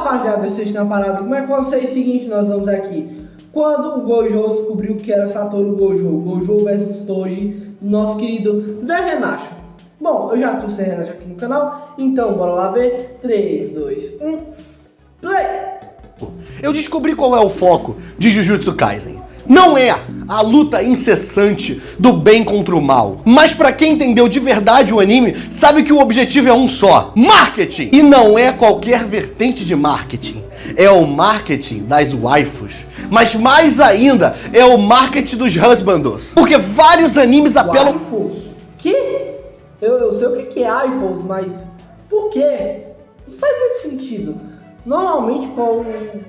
rapaziada, assistindo a parada, como é que você é o seguinte, nós vamos aqui. Quando o Gojo descobriu que era Satoru Gojo versus Toji, nosso querido Zé Renacho. Bom, eu já trouxe Zé Renacho aqui no canal, então bora lá ver. 3, 2, 1, play! Eu descobri qual é o foco de Jujutsu Kaisen. Não é a luta incessante do bem contra o mal. Mas pra quem entendeu de verdade o anime, sabe que o objetivo é um só: marketing! E não é qualquer vertente de marketing. É o marketing das waifus. Mas mais ainda, é o marketing dos husbandos. Porque vários animes apelam... Waifus? Que? Eu sei o que é waifus, mas por quê? Não faz muito sentido. Normalmente, com o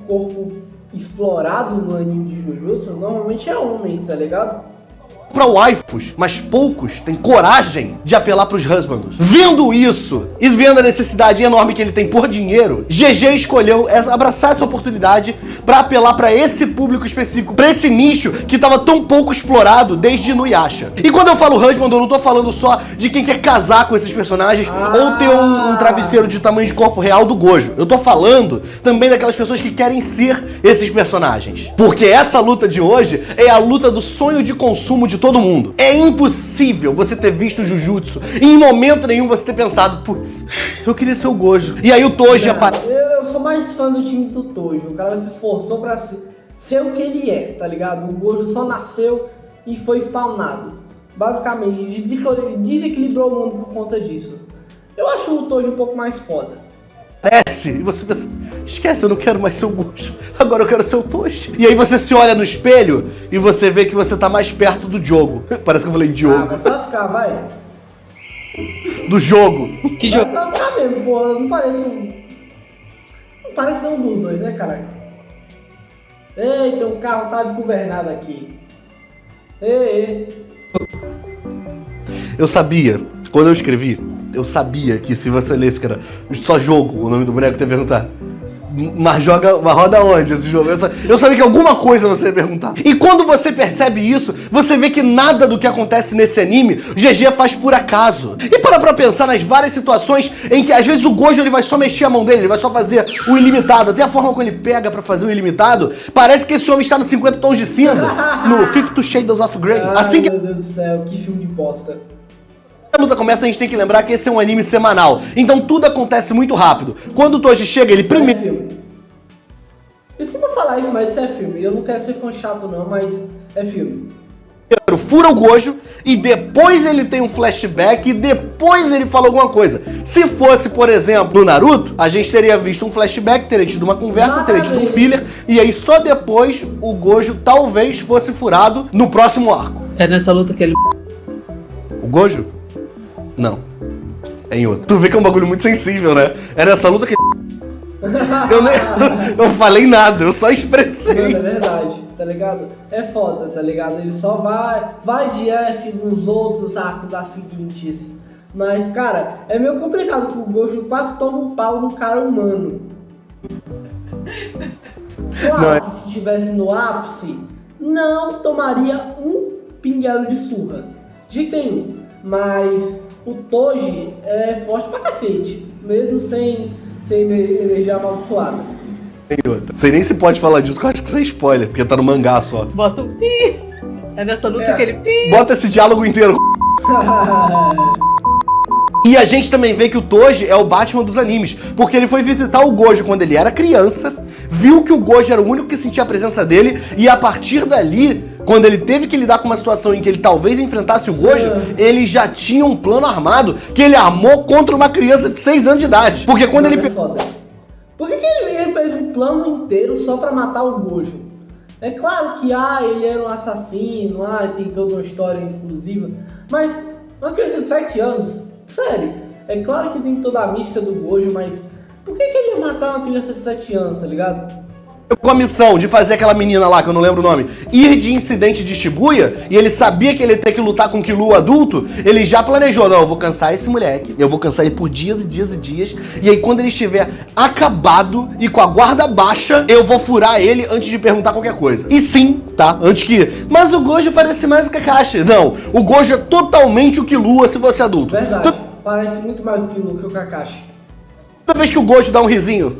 corpo explorado no anime de Jujutsu, normalmente é homem, tá ligado? Pra waifus, mas poucos têm coragem de apelar pros husbandos. Vendo isso e vendo a necessidade enorme que ele tem por dinheiro, GG escolheu abraçar essa oportunidade pra apelar pra esse público específico, pra esse nicho que tava tão pouco explorado desde Inuyasha. E quando eu falo husband, eu não tô falando só de quem quer casar com esses personagens ou ter um travesseiro de tamanho de corpo real do Gojo. Eu tô falando também daquelas pessoas que querem ser esses personagens. Porque essa luta de hoje é a luta do sonho de consumo de todo mundo. É impossível você ter visto Jujutsu e em momento nenhum você ter pensado, putz, eu queria ser o Gojo. E aí o Toji aparece. Eu sou mais fã do time do Toji. O cara se esforçou pra ser o que ele é, tá ligado? O Gojo só nasceu e foi spawnado. Basicamente, desequilibrou o mundo por conta disso. Eu acho o Toji um pouco mais foda. E você pensa, esquece, eu não quero mais ser o Gojo, agora eu quero ser o Toji. E aí você se olha no espelho e você vê que você tá mais perto do jogo. Parece que eu falei Diogo. Vai se lascar, vai. Do jogo. Que jogo? Vai se lascar mesmo, pô. Não parece nenhum dos dois, né, caralho? Eita, o carro tá desgovernado aqui. Ei. Eu sabia, quando eu escrevi, eu sabia que se você lesse que era só jogo, o nome do boneco, ia perguntar. Mas roda onde esse jogo? Eu sabia que alguma coisa você ia perguntar. E quando você percebe isso, você vê que nada do que acontece nesse anime, o GG faz por acaso. E para pra pensar nas várias situações em que às vezes o Gojo ele vai só mexer a mão dele, ele vai só fazer o ilimitado. Até a forma como ele pega pra fazer o ilimitado, parece que esse homem está nos 50 tons de cinza, no 50 Shades of Grey. Ai, meu Deus do céu, que filme de bosta. A luta começa, a gente tem que lembrar que esse é um anime semanal. Então tudo acontece muito rápido. Quando o Toji chega, ele primeiro... É filme. Desculpa falar isso, mas isso é filme. Eu não quero ser fã chato não, mas é filme. Fura o Gojo e depois ele tem um flashback e depois ele fala alguma coisa. Se fosse, por exemplo, no Naruto, a gente teria visto um flashback, teria tido uma conversa, teria tido um filler e aí só depois o Gojo talvez fosse furado no próximo arco. É nessa luta que ele... O Gojo? Não. É em outro. Tu vê que é um bagulho muito sensível, né? É nessa luta que... Eu não falei nada, eu só expressei. Mano, é verdade, tá ligado? É foda, tá ligado? Ele só vai de F nos outros arcos a seguintes. Mas, cara, é meio complicado que o Gojo quase toma um pau no cara humano. Claro que se estivesse no ápice, não tomaria um pinguelo de surra. De nenhum. Mas o Toji é forte pra cacete, mesmo sem energia amaldiçoada. Sei nem se pode falar disso, que eu acho que isso é spoiler, porque tá no mangá só. Bota um pi. É nessa luta que ele pi. Bota esse diálogo inteiro. E a gente também vê que o Toji é o Batman dos animes, porque ele foi visitar o Gojo quando ele era criança, viu que o Gojo era o único que sentia a presença dele, e a partir dali, quando ele teve que lidar com uma situação em que ele talvez enfrentasse o Gojo, ele já tinha um plano armado que ele armou contra uma criança de 6 anos de idade. Porque quando ele... Por que ele fez um plano inteiro só pra matar o Gojo? É claro que ele era um assassino, tem toda uma história inclusiva, mas uma criança de 7 anos, sério, é claro que tem toda a mística do Gojo, mas por que ele ia matar uma criança de 7 anos, tá ligado? Com a missão de fazer aquela menina lá, que eu não lembro o nome, ir de incidente de Shibuya, e ele sabia que ele ia ter que lutar com o Killua adulto, ele já planejou, não, eu vou cansar esse moleque, eu vou cansar ele por dias e dias e dias, e aí quando ele estiver acabado e com a guarda baixa, eu vou furar ele antes de perguntar qualquer coisa. E sim, tá? Antes que... Mas o Gojo parece mais o Kakashi. Não, o Gojo é totalmente o Killua se fosse adulto. Verdade, parece muito mais o Killua que o Kakashi. Toda vez que o Gojo dá um risinho,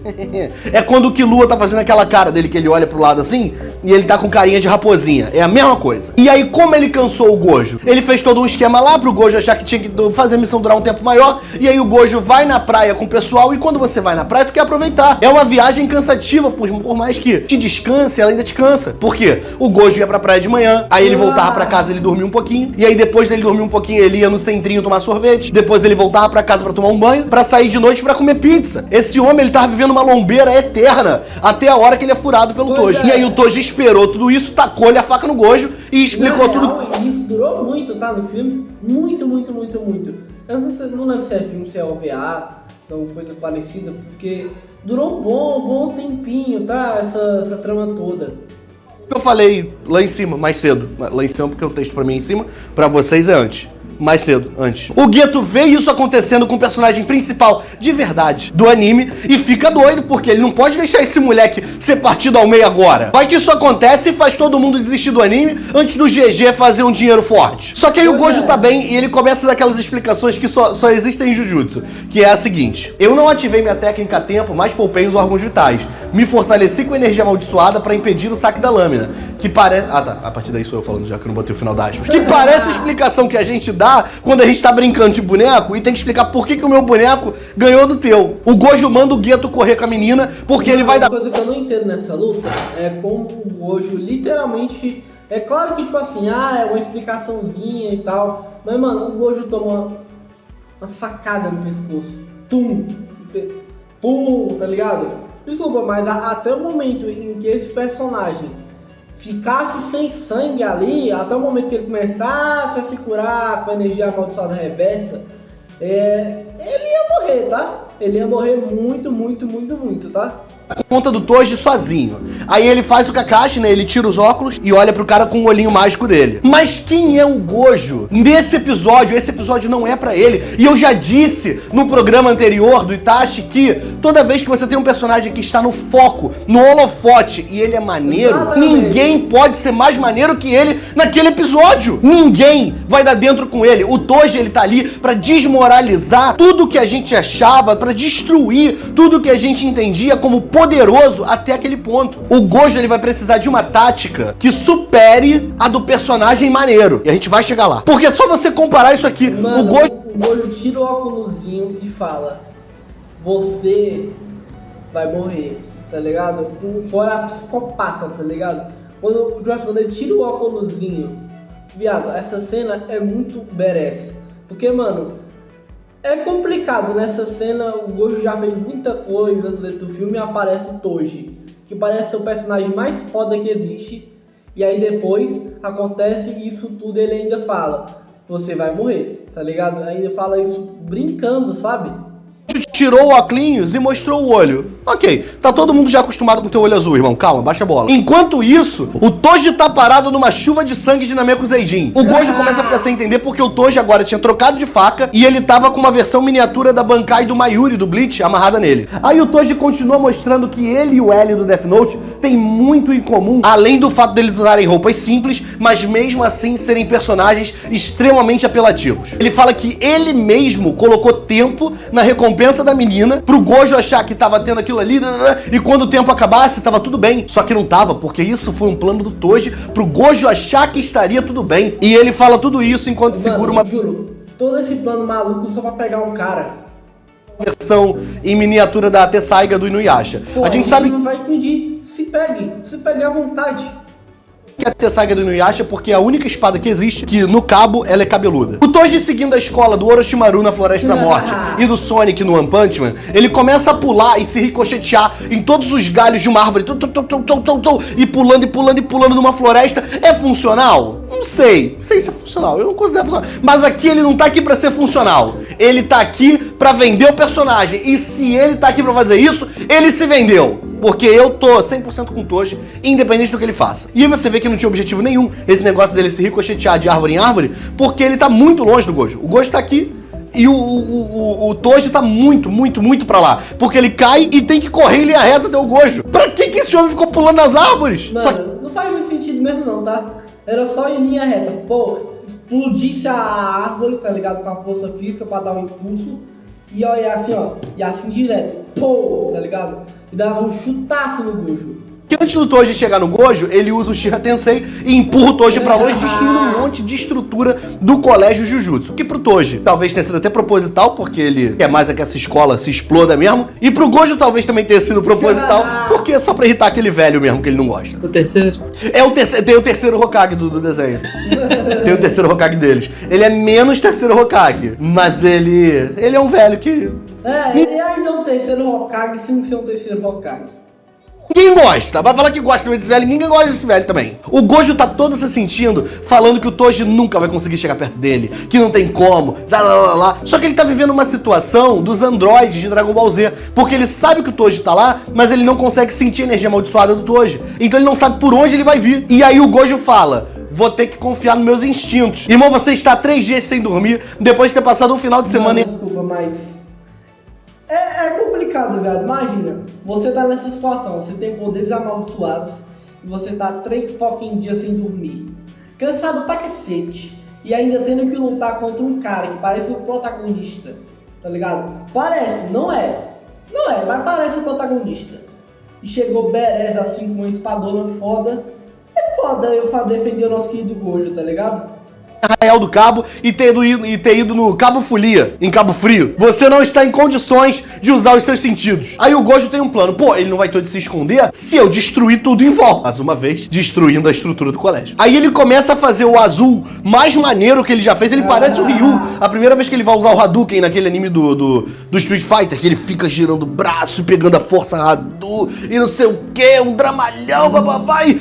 é quando o Killua tá fazendo aquela cara dele que ele olha pro lado assim e ele tá com carinha de raposinha. É a mesma coisa. E aí, como ele cansou o Gojo? Ele fez todo um esquema lá pro Gojo achar que tinha que fazer a missão durar um tempo maior. E aí o Gojo vai na praia com o pessoal. E quando você vai na praia, tu quer aproveitar. É uma viagem cansativa, por mais que te descanse, ela ainda te cansa. Por quê? O Gojo ia pra praia de manhã, aí ele voltava pra casa, ele dormia um pouquinho. E aí depois dele dormir um pouquinho, ele ia no centrinho tomar sorvete. Depois ele voltava pra casa pra tomar um banho, pra sair de noite pra comer pizza. Esse homem, ele tava vivendo uma lombeira eterna até a hora que ele é furado pelo Toji. E aí o Toji esperou tudo isso, tacou-lhe a faca no Gojo e explicou tudo. Isso durou muito, tá? No filme. Muito. Eu não lembro se é filme, se é OVA, ou coisa parecida, porque durou um bom tempinho, tá? Essa trama toda. Eu falei lá em cima, mais cedo. Lá em cima porque o texto pra mim é em cima, pra vocês é antes. Mais cedo, antes. O Geto vê isso acontecendo com o personagem principal de verdade do anime e fica doido, porque ele não pode deixar esse moleque ser partido ao meio agora. Vai que isso acontece e faz todo mundo desistir do anime antes do GG fazer um dinheiro forte. Só que aí o Gojo tá bem e ele começa daquelas explicações que só existem em Jujutsu, que é a seguinte: eu não ativei minha técnica a tempo, mas poupei os órgãos vitais. Me fortaleci com energia amaldiçoada pra impedir o saque da lâmina. Que parece... Ah tá, a partir daí sou eu falando já que eu não botei o final da aspas. Que parece a explicação que a gente dá quando a gente tá brincando de boneco e tem que explicar por que o meu boneco ganhou do teu. O Gojo manda o Geto correr com a menina porque ele vai dar... Uma coisa que eu não entendo nessa luta é como o Gojo literalmente... É claro que tipo assim, é uma explicaçãozinha e tal, mas mano, o Gojo toma uma facada no pescoço. Pum, tá ligado? Desculpa, mas até o momento em que esse personagem ficasse sem sangue ali, até o momento que ele começasse a se curar com a energia amaldiçoada reversa, ele ia morrer, tá? Ele ia morrer muito, tá? Conta do Toji sozinho. Aí ele faz o Kakashi, né? Ele tira os óculos e olha pro cara com o olhinho mágico dele. Mas quem é o Gojo? Nesse episódio, esse episódio não é pra ele. E eu já disse no programa anterior do Itachi que toda vez que você tem um personagem que está no foco, no holofote, e ele é maneiro, ninguém pode ser mais maneiro que ele naquele episódio. Ninguém vai dar dentro com ele. O Toji, ele tá ali pra desmoralizar tudo que a gente achava, pra destruir tudo que a gente entendia como poderoso até aquele ponto. O Gojo, ele vai precisar de uma tática que supere a do personagem maneiro. E a gente vai chegar lá. Porque é só você comparar isso aqui. Mano, o Gojo tira o óculosinho e fala: você vai morrer, tá ligado? Fora psicopata, tá ligado? Quando o Josh ele tira o óculosinho, viado, essa cena é muito badass. Porque, mano, é complicado nessa cena. O Gojo já fez muita coisa dentro do filme e aparece o Toji, que parece ser o personagem mais foda que existe. E aí depois acontece isso tudo e ele ainda fala: você vai morrer, tá ligado? Ainda fala isso brincando, sabe? Tirou o óculos e mostrou o olho. Ok, tá todo mundo já acostumado com teu olho azul, irmão. Calma, baixa a bola. Enquanto isso, o Toji tá parado numa chuva de sangue de Namekuseidin. O Gojo começa a ficar sem entender porque o Toji agora tinha trocado de faca e ele tava com uma versão miniatura da Bankai do Mayuri, do Bleach, amarrada nele. Aí o Toji continua mostrando que ele e o L do Death Note têm muito em comum, além do fato deles usarem roupas simples, mas mesmo assim serem personagens extremamente apelativos. Ele fala que ele mesmo colocou tempo na recompensa da menina pro Gojo achar que tava tendo aquilo ali, e quando o tempo acabasse tava tudo bem. Só que não tava, porque isso foi um plano do Toji pro Gojo achar que estaria tudo bem. E ele fala tudo isso enquanto segura uma... Juro, todo esse plano maluco só pra pegar um cara. Versão em miniatura da Tessaiga do Inuyasha. Pô, a gente sabe... não vai impedir. Se pegue à vontade. Que a Tessaiga do Inuyasha porque é a única espada que existe que no cabo ela é cabeluda. O Toji, seguindo a escola do Orochimaru na Floresta da Morte e do Sonic no One Punch Man, ele começa a pular e se ricochetear em todos os galhos de uma árvore e pulando numa floresta. É funcional? Não sei se é funcional, eu não considero funcional. Mas aqui ele não tá aqui pra ser funcional. Ele tá aqui pra vender o personagem. E se ele tá aqui pra fazer isso, ele se vendeu. Porque eu tô 100% com o Toji, independente do que ele faça. E aí você vê que não tinha objetivo nenhum esse negócio dele se ricochetear de árvore em árvore, porque ele tá muito longe do Gojo. O Gojo tá aqui e o Toji tá muito pra lá. Porque ele cai e tem que correr em linha reta até o Gojo. Pra que esse homem ficou pulando nas árvores? Mano, não faz muito sentido mesmo não, tá? Era só em linha reta. Pô, explodisse a árvore, tá ligado? Com a força física pra dar um impulso. E olha assim, ó, e assim direto, pô, tá ligado? E dava um chutaço no Gojo. Que antes do Toji chegar no Gojo, ele usa o Shira Tensei e empurra o Toji pra longe, destruindo um monte de estrutura do colégio Jujutsu. Que pro Toji talvez tenha sido até proposital, porque ele quer mais é que essa escola se exploda mesmo. E pro Gojo talvez também tenha sido proposital, porque é só pra irritar aquele velho mesmo que ele não gosta. O terceiro? É o terceiro, tem o terceiro Hokage do desenho. Tem o terceiro Hokage deles. Ele é menos terceiro Hokage, mas ele é um velho que... ele ainda é um terceiro Hokage sem ser um terceiro Hokage. Ninguém gosta, vai falar que gosta desse velho, ninguém gosta desse velho também. O Gojo tá todo se sentindo, falando que o Toji nunca vai conseguir chegar perto dele, que não tem como, lá. Só que ele tá vivendo uma situação dos androides de Dragon Ball Z, porque ele sabe que o Toji tá lá, mas ele não consegue sentir a energia amaldiçoada do Toji. Então ele não sabe por onde ele vai vir. E aí o Gojo fala: vou ter que confiar nos meus instintos. Irmão, você está 3 dias sem dormir, depois de ter passado um final de semana... Desculpa, mas... É complicado, velho. Imagina, você tá nessa situação, você tem poderes amaldiçoados e você tá 3 fucking dias sem dormir. Cansado pra cacete. E ainda tendo que lutar contra um cara que parece o protagonista. Tá ligado? Parece, não é. Não é, mas parece o protagonista. E chegou Beres assim com uma espadona foda. É foda eu defender o nosso querido Gojo, tá ligado? Arraial do Cabo e ter ido no Cabo Folia, em Cabo Frio. Você não está em condições de usar os seus sentidos. Aí o Gojo tem um plano. Pô, ele não vai ter de se esconder se eu destruir tudo em volta. Mais uma vez, destruindo a estrutura do colégio. Aí ele começa a fazer o azul mais maneiro que ele já fez. Ele parece o Ryu. A primeira vez que ele vai usar o Hadouken naquele anime do Street Fighter, que ele fica girando o braço e pegando a força Hadouken e não sei o que, um dramalhão, bababá, e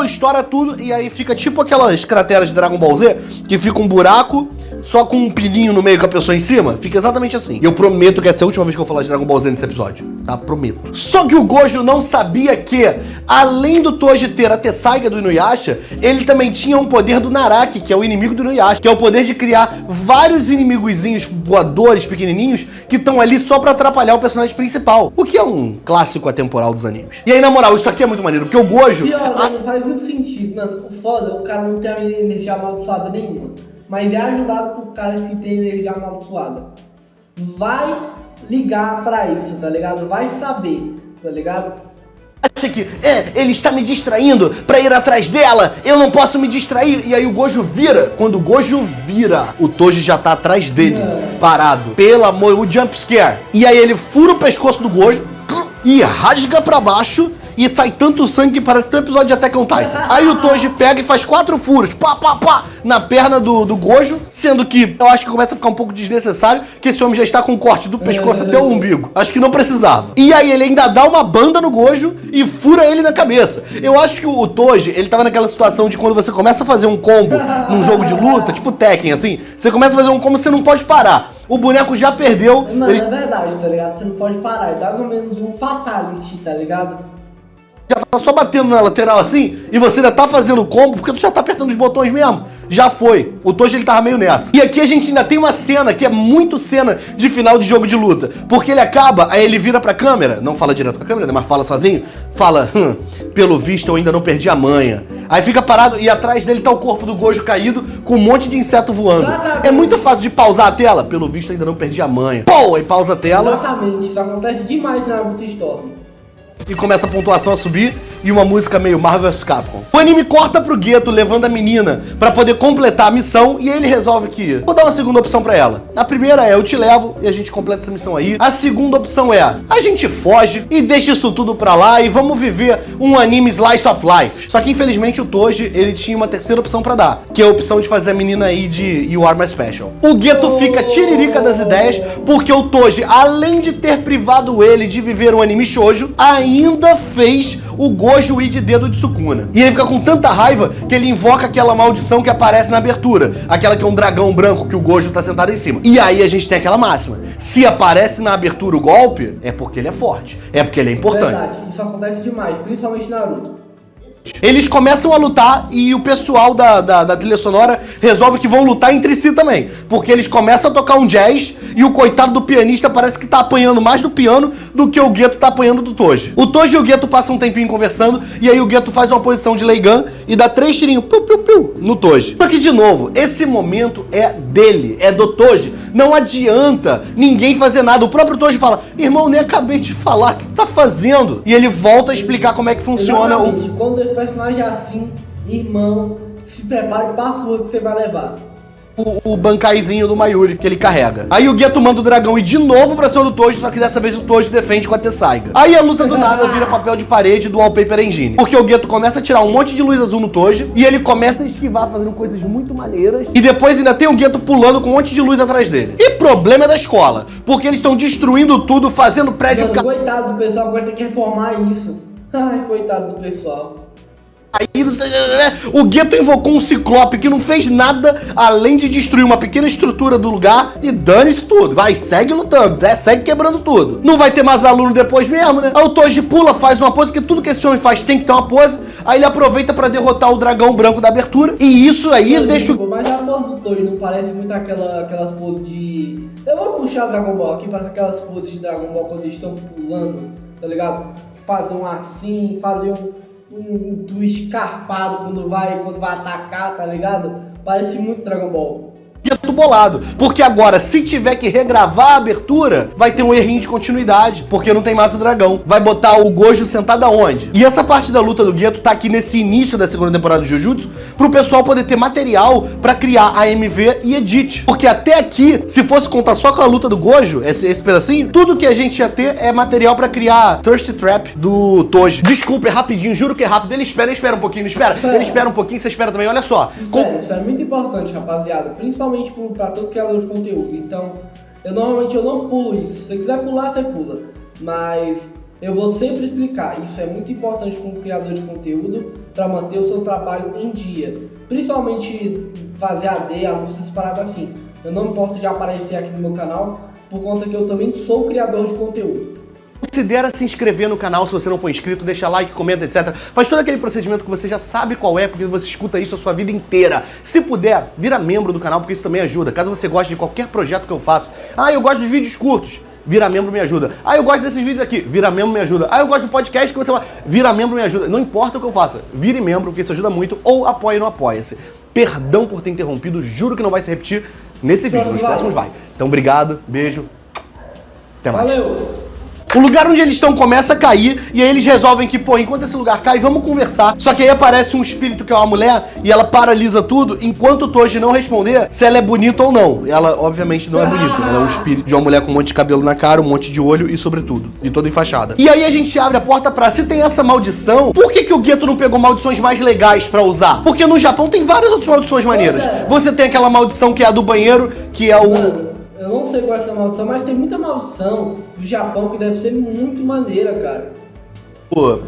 estoura tudo. E aí fica tipo aquelas crateras de Dragon Ball Z, que fica um buraco só com um pininho no meio com a pessoa em cima. Fica exatamente assim. E eu prometo que essa é a última vez que eu vou falar de Dragon Ball Z nesse episódio, tá? Prometo. Só que o Gojo não sabia que, além do Toji ter a Tessaiga do Inuyasha, ele também tinha um poder do Naraki, que é o inimigo do Inuyasha, que é o poder de criar vários inimigozinhos voadores pequenininhos que estão ali só pra atrapalhar o personagem principal, o que é um clássico atemporal dos animes. E aí, na moral, isso aqui é muito maneiro, porque o Gojo... Não faz muito sentido, mano. O foda, o cara não tem a energia amaldiçoada nenhuma. Mas é ajudado por cara que tem energia amaldiçoada. Vai ligar pra isso, tá ligado? Vai saber, tá ligado? Acha que, ele está me distraindo pra ir atrás dela, eu não posso me distrair. E aí o Gojo vira. Quando o Gojo vira, o Toji já tá atrás dele, parado. Pelo amor, o jump scare. E aí ele fura o pescoço do Gojo e rasga pra baixo. E sai tanto sangue que parece um episódio de Attack on Titan. Aí o Toji pega e faz 4 furos, na perna do Gojo, sendo que eu acho que começa a ficar um pouco desnecessário, que esse homem já está com um corte do pescoço até o umbigo. Acho que não precisava. E aí ele ainda dá uma banda no Gojo e fura ele na cabeça. Eu acho que o Toji, ele tava naquela situação de quando você começa a fazer um combo num jogo de luta, tipo Tekken, assim, você começa a fazer um combo e você não pode parar. O boneco já perdeu. Mano, é verdade, tá ligado? Você não pode parar. É mais ou menos um fatality, tá ligado? Já tá só batendo na lateral assim, e você ainda tá fazendo o combo, porque tu já tá apertando os botões mesmo. Já foi. O Toji, ele tava meio nessa. E aqui a gente ainda tem uma cena, que é muito cena de final de jogo de luta. Porque ele acaba, aí ele vira pra câmera, não fala direto com a câmera, né, mas fala sozinho, fala, pelo visto eu ainda não perdi a manha. Aí fica parado e atrás dele tá o corpo do Gojo caído, com um monte de inseto voando. Exatamente. É muito fácil de pausar a tela, pelo visto eu ainda não perdi a manha. Pô, aí pausa a tela. Exatamente, isso acontece demais na Naruto Storm. E começa a pontuação a subir e uma música meio Marvel vs Capcom. O anime corta pro Geto levando a menina pra poder completar a missão e ele resolve que vou dar uma segunda opção pra ela. A primeira é eu te levo e a gente completa essa missão aí. A segunda opção é a gente foge e deixa isso tudo pra lá e vamos viver um anime Slice of Life. Só que infelizmente o Toji, ele tinha uma terceira opção pra dar, que é a opção de fazer a menina aí de You Are My Special. O Geto fica tiririca das ideias porque o Toji, além de ter privado ele de viver um anime shoujo, ainda fez o Gojo ir de dedo de Sukuna. E ele fica com tanta raiva que ele invoca aquela maldição que aparece na abertura. Aquela que é um dragão branco que o Gojo tá sentado em cima. E aí a gente tem aquela máxima. Se aparece na abertura o golpe, é porque ele é forte. É porque ele é importante. Verdade, isso acontece demais, principalmente na Naruto. Eles começam a lutar e o pessoal da trilha sonora resolve que vão lutar entre si também. Porque eles começam a tocar um jazz e o coitado do pianista parece que tá apanhando mais do piano do que o Geto tá apanhando do Toji. O Toji e o Geto passam um tempinho conversando e aí o Geto faz uma posição de Leigan e dá 3 tirinhos no Toji. Só que, de novo, esse momento é dele, é do Toji. Não adianta ninguém fazer nada. O próprio Toji fala, irmão, nem acabei de falar, o que tu tá fazendo? E ele volta a explicar como é que funciona Exatamente. Quando esse personagem é assim, irmão, se prepare para a sua que você vai levar. O bancaizinho do Mayuri que ele carrega. Aí o Geto manda o dragão ir de novo pra cima do Toji, só que dessa vez o Toji defende com a Tessaiga. Aí a luta do nada vira papel de parede do Wallpaper Engine. Porque o Geto começa a tirar um monte de luz azul no Toji e ele começa a esquivar fazendo coisas muito maneiras. E depois ainda tem o Geto pulando com um monte de luz atrás dele. E problema é da escola, porque eles estão destruindo tudo, fazendo prédio... Mano, coitado do pessoal, agora tem que reformar isso. Ai, coitado do pessoal. Aí, o Geto invocou um ciclope que não fez nada além de destruir uma pequena estrutura do lugar e dane-se tudo. Vai, segue lutando, segue quebrando tudo. Não vai ter mais aluno depois mesmo, né? Aí o Toji pula, faz uma pose, que tudo que esse homem faz tem que ter uma pose. Aí ele aproveita pra derrotar o dragão branco da abertura. E isso aí deixa o... Mas a pose do Toji não parece muito aquelas poses de... Eu vou puxar Dragon Ball aqui para aquelas poses de Dragon Ball quando eles estão pulando, tá ligado? Fazem um assim, fazem um twist carpado quando vai atacar, tá ligado? Parece muito Dragon Ball. Geto bolado, porque agora se tiver que regravar a abertura, vai ter um errinho de continuidade, porque não tem mais o dragão. Vai botar o Gojo sentado aonde? E essa parte da luta do Geto tá aqui nesse início da segunda temporada do Jujutsu, pro pessoal poder ter material pra criar AMV e edit. Porque até aqui, se fosse contar só com a luta do Gojo, esse pedacinho, tudo que a gente ia ter é material pra criar Thirst Trap do Toji. Desculpa, é rapidinho, juro que é rápido. Ele espera um pouquinho, não espera? Ele espera um pouquinho, você espera também, olha só. Isso é muito importante, rapaziada, principalmente para todo criador de conteúdo. Então, eu normalmente não pulo isso. Se você quiser pular, você pula. Mas eu vou sempre explicar. Isso é muito importante como criador de conteúdo para manter o seu trabalho em dia. Principalmente fazer AD, anúncios, paradas assim. Eu não me importo de aparecer aqui no meu canal, por conta que eu também sou criador de conteúdo. Considera se inscrever no canal se você não for inscrito, deixa like, comenta, etc. Faz todo aquele procedimento que você já sabe qual é, porque você escuta isso a sua vida inteira. Se puder, vira membro do canal, porque isso também ajuda. Caso você goste de qualquer projeto que eu faço. Ah, eu gosto dos vídeos curtos. Vira membro, me ajuda. Ah, eu gosto desses vídeos aqui. Vira membro, me ajuda. Ah, eu gosto do podcast que você vai. Vira membro, me ajuda. Não importa o que eu faça. Vire membro, porque isso ajuda muito. Ou apoie no Apoia-se. Perdão por ter interrompido. Juro que não vai se repetir nesse vídeo. Nos próximos vai. Então, obrigado. Beijo. Até mais. Valeu! O lugar onde eles estão começa a cair, e aí eles resolvem que, pô, enquanto esse lugar cai, vamos conversar. Só que aí aparece um espírito que é uma mulher, e ela paralisa tudo, enquanto o Toji não responder se ela é bonita ou não. Ela, obviamente, não é bonita. Ela é um espírito de uma mulher com um monte de cabelo na cara, um monte de olho e sobretudo, e toda enfaixada. E aí a gente abre a porta pra, se tem essa maldição, por que o Geto não pegou maldições mais legais pra usar? Porque no Japão tem várias outras maldições maneiras. Você tem aquela maldição que é a do banheiro, que é o... Eu não sei qual é essa maldição, mas tem muita maldição do Japão que deve ser muito maneira, cara.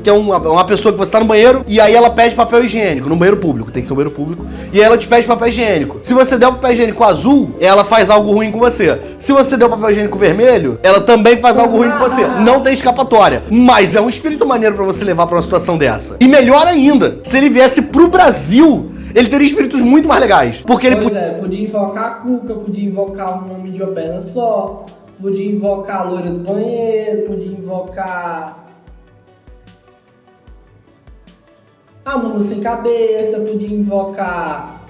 Que é uma pessoa que você tá no banheiro e aí ela pede papel higiênico, no banheiro público, tem que ser um banheiro público, e aí ela te pede papel higiênico. Se você der o papel higiênico azul, ela faz algo ruim com você. Se você der o papel higiênico vermelho, ela também faz algo ruim com você. Não tem escapatória. Mas é um espírito maneiro pra você levar pra uma situação dessa. E melhor ainda, se ele viesse pro Brasil, ele teria espíritos muito mais legais. Porque ele podia invocar a Cuca, podia invocar um homem de uma perna só, podia invocar a loira do banheiro, podia invocar a mula sem cabeça, podia invocar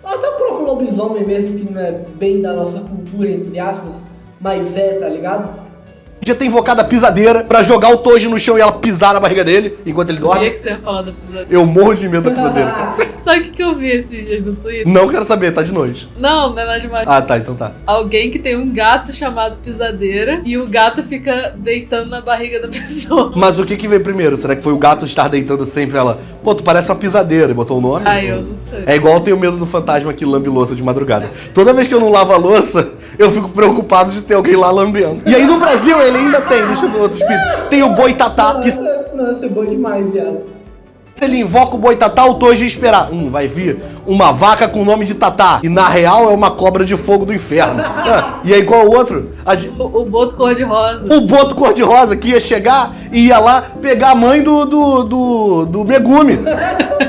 até o próprio lobisomem mesmo, que não é bem da nossa cultura, entre aspas, mas é, tá ligado? Podia ter invocado a pisadeira pra jogar o Toji no chão e ela pisar na barriga dele enquanto ele dorme. Eu sabia que você ia falar da pisadeira. Eu morro de medo da pisadeira. Sabe o que eu vi esses dias no Twitter? Não quero saber, tá de noite. Não é de mais. Ah, tá, então tá. Alguém que tem um gato chamado pisadeira e o gato fica deitando na barriga da pessoa. Mas o que veio primeiro? Será que foi o gato estar deitando sempre ela? Pô, tu parece uma pisadeira e botou o nome? Ah, eu não sei. É igual eu tenho medo do fantasma que lambe louça de madrugada. Toda vez que eu não lavo a louça, eu fico preocupado de ter alguém lá lambendo. E aí no Brasil ele ainda tem, deixa eu ver outro espírito. Tem o Boitatá, que Nossa, é bom demais, viado. se ele invoca o Boitatá, o Toji ia esperar. Vai vir uma vaca com o nome de Tatá. E na real é uma cobra de fogo do inferno. E aí qual o outro? O Boto cor-de-rosa. O Boto cor-de-rosa que ia chegar e ia lá pegar a mãe do Megumi.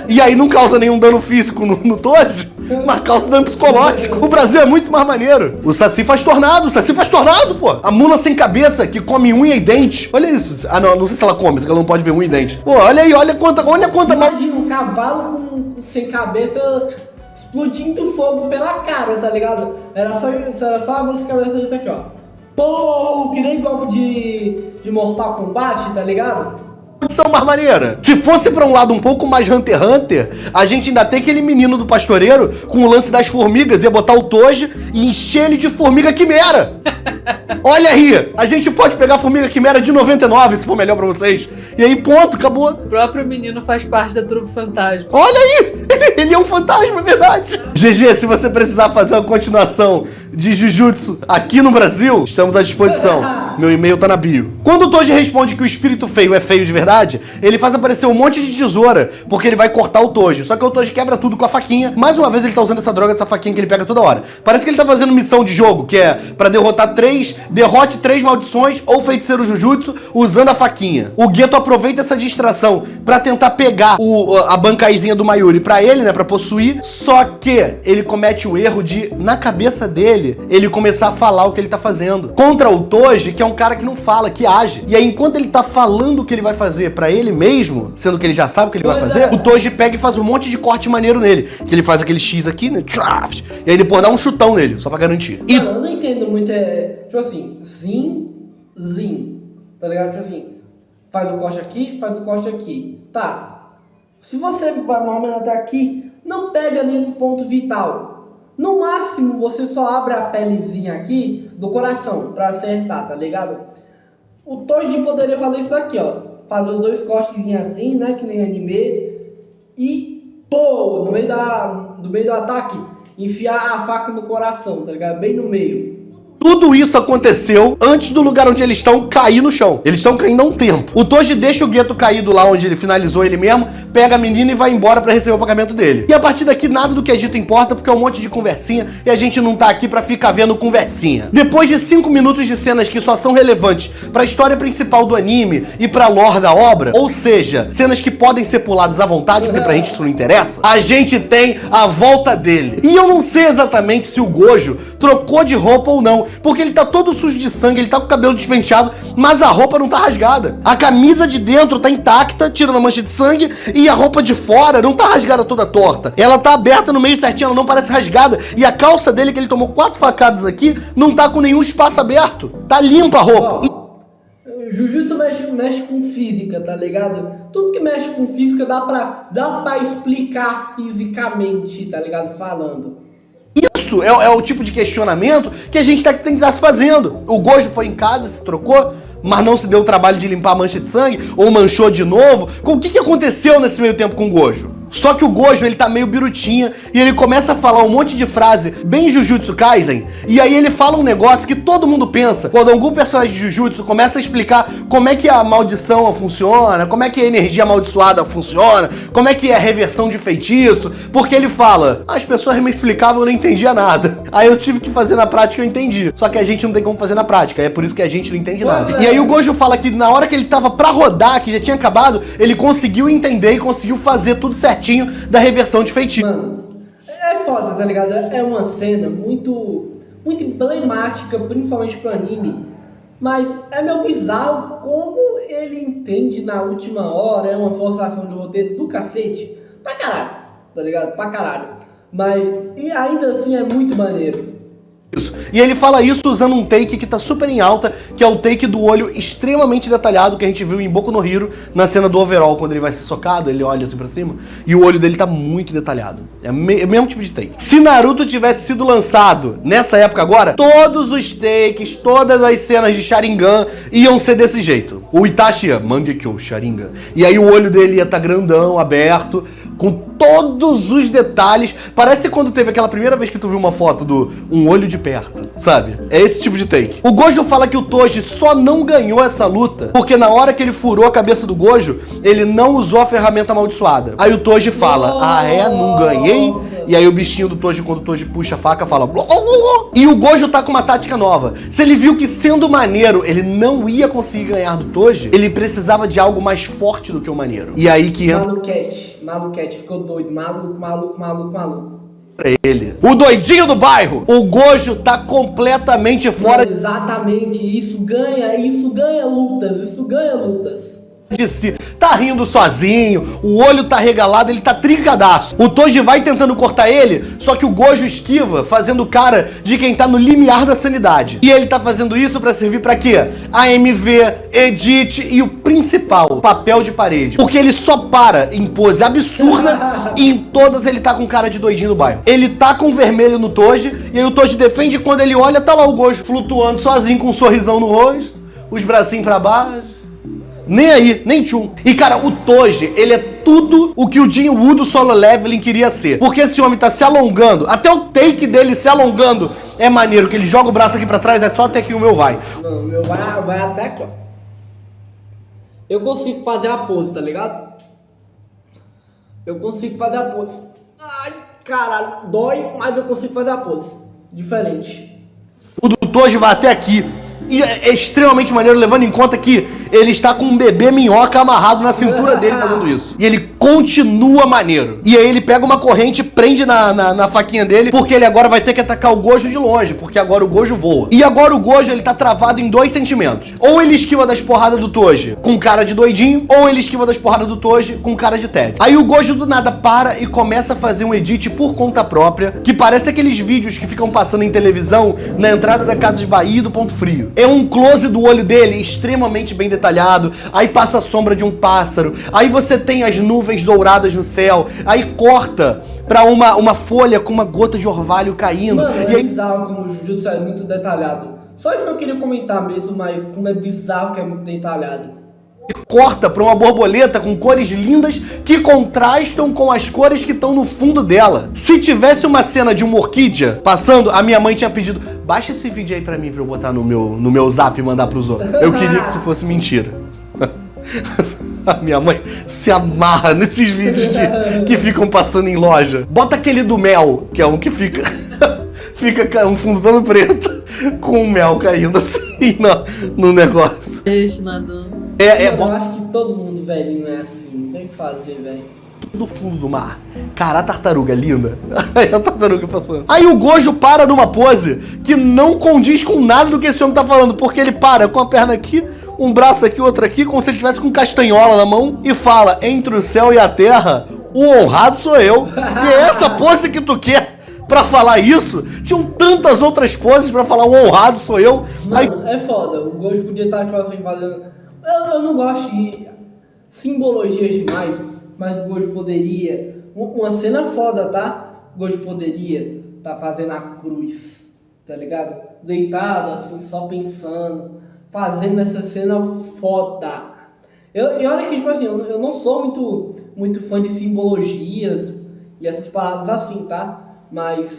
E aí não causa nenhum dano físico no Toji, mas causa dano psicológico. O Brasil é muito mais maneiro. O Saci faz tornado, pô. A mula sem cabeça que come unha e dente. Olha isso. Ah, não sei se ela come, se ela não pode ver unha e dente. Pô, olha aí, olha quanta Imagina um cavalo sem cabeça explodindo fogo pela cara, tá ligado? Era só a música cabeça desse aqui, ó. Pô, que nem golpe de Mortal Kombat, tá ligado? São mais maneira. Se fosse pra um lado um pouco mais Hunter x Hunter, a gente ainda tem aquele menino do pastoreiro com o lance das formigas, ia botar o Toji e encher ele de formiga quimera. Olha aí, a gente pode pegar a formiga quimera de 99, se for melhor pra vocês. E aí, ponto, acabou. O próprio menino faz parte da trupe fantasma. Olha aí, ele é um fantasma, é verdade. GG, se você precisar fazer uma continuação de Jujutsu aqui no Brasil, estamos à disposição. Meu e-mail tá na bio. Quando o Toji responde que o espírito feio é feio de verdade, ele faz aparecer um monte de tesoura, porque ele vai cortar o Toji. Só que o Toji quebra tudo com a faquinha. Mais uma vez ele tá usando essa droga dessa faquinha que ele pega toda hora. Parece que ele tá fazendo missão de jogo, que é pra derrote 3 maldições ou feiticeiro Jujutsu usando a faquinha. O Geto aproveita essa distração pra tentar pegar a bancaizinha do Mayuri pra ele, né, pra possuir. Só que ele comete o erro de, na cabeça dele, ele começar a falar o que ele tá fazendo. Contra o Toji, que é um cara que não fala, que age. E aí, enquanto ele tá falando o que ele vai fazer pra ele mesmo, sendo que ele já sabe o que ele vai fazer, o Toji pega e faz um monte de corte maneiro nele. Que ele faz aquele X aqui, né? E aí depois dá um chutão nele, só pra garantir. Mano, eu não entendo muito, tipo assim, zin, tá ligado? Tipo assim, faz o corte aqui, faz o corte aqui. Tá. Se você vai mais ou menos até aqui, não pega nenhum ponto vital. No máximo, você só abre a pelezinha aqui do coração pra acertar, tá ligado? O Toji poderia fazer isso daqui, ó. Fazer os 2 cortezinhos assim, né? Que nem anime. E, pô, no meio do ataque, enfiar a faca no coração, tá ligado? Bem no meio. Tudo isso aconteceu antes do lugar onde eles estão cair no chão. Eles estão caindo há um tempo. O Toji deixa o Geto caído lá onde ele finalizou ele mesmo, pega a menina e vai embora pra receber o pagamento dele. E a partir daqui nada do que é dito importa, porque é um monte de conversinha e a gente não tá aqui pra ficar vendo conversinha. Depois de 5 minutos de cenas que só são relevantes pra história principal do anime e pra lore da obra, ou seja, cenas que podem ser puladas à vontade, porque pra gente isso não interessa, a gente tem a volta dele. E eu não sei exatamente se o Gojo trocou de roupa ou não, porque ele tá todo sujo de sangue, ele tá com o cabelo despenteado, mas a roupa não tá rasgada. A camisa de dentro tá intacta, tirando a mancha de sangue, e a roupa de fora não tá rasgada toda torta. Ela tá aberta no meio certinho, ela não parece rasgada. E a calça dele, que ele tomou 4 facadas aqui, não tá com nenhum espaço aberto. Tá limpa a roupa. Jujutsu mexe com física, tá ligado? Tudo que mexe com física dá pra explicar fisicamente, tá ligado? Falando. Isso é o tipo de questionamento que a gente tem que estar se fazendo. O Gojo foi em casa, se trocou, mas não se deu o trabalho de limpar a mancha de sangue, ou manchou de novo. O que aconteceu nesse meio tempo com o Gojo? Só que o Gojo, ele tá meio birutinha e ele começa a falar um monte de frase bem Jujutsu Kaisen, e aí ele fala um negócio que todo mundo pensa quando algum personagem de Jujutsu começa a explicar como é que a maldição funciona, como é que a energia amaldiçoada funciona, como é que é a reversão de feitiço, porque ele fala, as pessoas me explicavam, eu não entendia nada. Aí eu tive que fazer na prática e eu entendi. Só que a gente não tem como fazer na prática, é por isso que a gente não entende nada. E aí o Gojo fala que na hora que ele tava pra rodar, que já tinha acabado, ele conseguiu entender e conseguiu fazer tudo certinho da reversão de feitiço. Mano, é foda, tá ligado? É uma cena muito emblemática, principalmente pro anime. Mas é meio bizarro como ele entende na última hora, é uma forçação de roteiro do cacete. Pra caralho, tá ligado? Pra caralho. Mas, e ainda assim é muito maneiro. Isso. E ele fala isso usando um take que tá super em alta, que é o take do olho extremamente detalhado que a gente viu em Boku no Hero, na cena do overall, quando ele vai ser socado, ele olha assim pra cima, e o olho dele tá muito detalhado. É o mesmo tipo de take. Se Naruto tivesse sido lançado nessa época agora, todos os takes, todas as cenas de Sharingan iam ser desse jeito. O Itachi ia, Mangekyo Sharingan. E aí o olho dele ia tá grandão, aberto, com todos os detalhes. Parece quando teve aquela primeira vez que tu viu uma foto do um olho de perto, sabe? É esse tipo de take. O Gojo fala que o Toji só não ganhou essa luta porque na hora que ele furou a cabeça do Gojo, ele não usou a ferramenta amaldiçoada. Aí o Toji fala, ah é? Não ganhei? E aí o bichinho do Toji, quando o Toji puxa a faca, fala... Blá, blá, blá. E o Gojo tá com uma tática nova. Se ele viu que sendo maneiro, ele não ia conseguir ganhar do Toji, ele precisava de algo mais forte do que o maneiro. E aí que entra... Maluquete, ficou doido. Maluco. Ele. O doidinho do bairro. O Gojo tá completamente fora... Exatamente, isso ganha lutas. de si, tá rindo sozinho, o olho tá regalado, ele tá trincadaço. O Toji vai tentando cortar ele, só que o Gojo esquiva, fazendo cara de quem tá no limiar da sanidade. E ele tá fazendo isso pra servir pra quê? AMV, edit e o principal, papel de parede. Porque ele só para em pose absurda e em todas ele tá com cara de doidinho no bairro. Ele tá com vermelho no Toji, e aí o Toji defende e quando ele olha, tá lá o Gojo flutuando sozinho com um sorrisão no rosto, os bracinhos pra baixo. Nem aí, nem tchum. E cara, o Toji, ele é tudo o que o Jin Woo do Solo Leveling queria ser. Porque esse homem tá se alongando, até o take dele se alongando é maneiro, que ele joga o braço aqui pra trás, é só até que o meu vai. Não, o meu vai até aqui, ó. Eu consigo fazer a pose, tá ligado? Eu consigo fazer a pose. Ai, caralho, dói, mas eu consigo fazer a pose. Diferente. O do Toji vai até aqui. E é extremamente maneiro, levando em conta que ele está com um bebê minhoca amarrado na cintura dele fazendo isso. E ele continua maneiro. E aí ele pega uma corrente e prende na faquinha dele, porque ele agora vai ter que atacar o Gojo de longe, porque agora o Gojo voa. E agora o Gojo, ele tá travado em dois sentimentos. Ou ele esquiva das porradas do Toji com cara de doidinho, ou ele esquiva das porradas do Toji com cara de tédio. Aí o Gojo do nada para e começa a fazer um edit por conta própria, que parece aqueles vídeos que ficam passando em televisão na entrada da Casas Bahia e do Ponto Frio. É um close do olho dele extremamente bem detalhado, aí passa a sombra de um pássaro, aí você tem as nuvens douradas no céu, aí corta pra uma folha com uma gota de orvalho caindo. Mano, e é aí... bizarro como o Jujutsu é muito detalhado. Só isso que eu queria comentar mesmo, mas como é bizarro que é muito detalhado. corta pra uma borboleta com cores lindas que contrastam com as cores que estão no fundo dela. Se tivesse uma cena de uma orquídea passando, a minha mãe tinha pedido: baixa esse vídeo aí pra mim, pra eu botar no meu zap e mandar pros outros. Eu queria que isso fosse mentira. A minha mãe se amarra nesses vídeos que ficam passando em loja. Bota aquele do mel, que é um que fica um fundo todo preto com o mel caindo assim no negócio. Peixe nadando. Eu acho que todo mundo velhinho é assim, não tem o que fazer, velho. Do fundo do mar. Cara, a tartaruga linda. Aí a tartaruga passando. Aí o Gojo para numa pose que não condiz com nada do que esse homem tá falando, porque ele para com a perna aqui, um braço aqui, outro aqui, como se ele tivesse com castanhola na mão, e fala: entre o céu e a terra, o honrado sou eu. E é essa pose que tu quer pra falar isso? Tinham tantas outras poses pra falar: o honrado sou eu. Mano, é foda. O Gojo podia estar, tipo assim, fazendo... Eu não gosto de simbologias demais, mas o Gojo poderia... Uma cena foda, tá? O Gojo poderia tá fazendo a cruz, tá ligado? Deitado, assim, só pensando, fazendo essa cena foda. E olha que, tipo assim, eu não sou muito fã de simbologias e essas paradas assim, tá? Mas,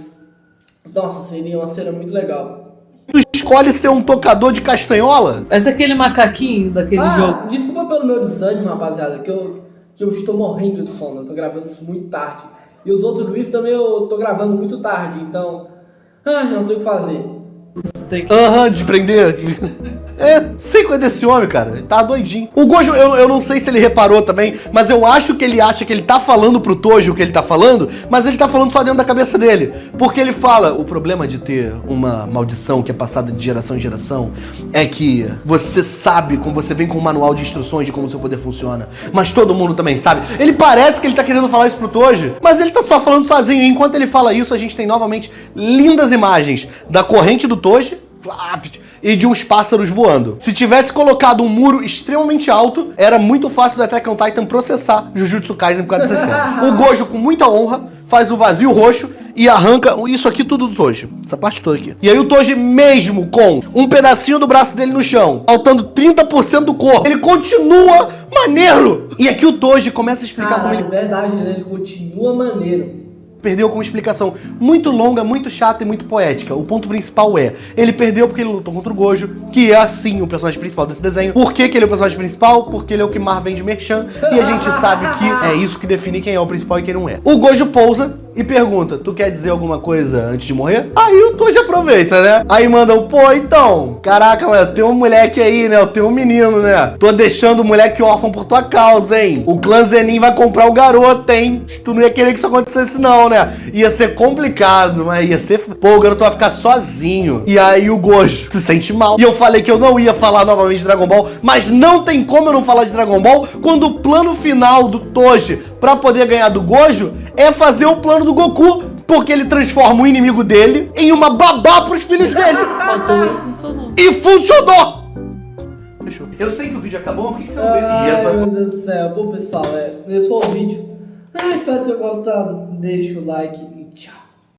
nossa, seria uma cena muito legal. Tu escolhe ser um tocador de castanhola? Parece aquele macaquinho daquele jogo. Desculpa pelo meu desânimo, rapaziada, que eu estou morrendo de sono. Eu tô gravando isso muito tarde. E os outros vídeos também eu tô gravando muito tarde, então... não tenho o que fazer. De prender. Sei qual é desse homem, cara. Ele tá doidinho. O Gojo, eu não sei se ele reparou também, mas eu acho que ele acha que ele tá falando pro Toji o que ele tá falando, mas ele tá falando só dentro da cabeça dele. Porque ele fala: o problema de ter uma maldição que é passada de geração em geração é que você sabe, como você vem com um manual de instruções de como o seu poder funciona, mas todo mundo também sabe. Ele parece que ele tá querendo falar isso pro Toji, mas ele tá só falando sozinho. E enquanto ele fala isso, a gente tem novamente lindas imagens da corrente do Toji e de uns pássaros voando. Se tivesse colocado um muro extremamente alto, era muito fácil do Attack on Titan processar Jujutsu Kaisen por causa dessa cena. O Gojo, com muita honra, faz o vazio roxo e arranca isso aqui tudo do Toji. Essa parte toda aqui. E aí o Toji, mesmo com um pedacinho do braço dele no chão, faltando 30% do corpo, ele continua maneiro. E aqui o Toji começa a explicar como ele... É verdade, né? Ele continua maneiro. Perdeu com uma explicação muito longa, muito chata e muito poética. O ponto principal é: ele perdeu porque ele lutou contra o Gojo, que é assim o personagem principal desse desenho. Por que ele é o personagem principal? Porque ele é o que mais vende merchan, e a gente sabe que é isso que define quem é o principal e quem não é. O Gojo pousa e pergunta, tu quer dizer alguma coisa antes de morrer? Aí o Toji aproveita, né? Aí manda o, pô, então, caraca, mano, tem um moleque aí, né? Eu tenho um menino, né? Tô deixando o moleque órfão por tua causa, hein? O clã Zenin vai comprar o garoto, hein? Tu não ia querer que isso acontecesse não, né? Ia ser complicado, mas ia ser... Pô, o garoto vai ficar sozinho. E aí o Gojo se sente mal. E eu falei que eu não ia falar novamente de Dragon Ball, mas não tem como eu não falar de Dragon Ball quando o plano final do Toji pra poder ganhar do Gojo é fazer o plano do Goku, porque ele transforma o inimigo dele em uma babá pros filhos dele. Faltou e funcionou. E funcionou! Fechou. Eu sei que o vídeo acabou, mas por que você não fez Ai, isso? meu Deus do céu. Bom, pessoal, esse foi o vídeo. Espero ter gostado. Deixa o like e tchau.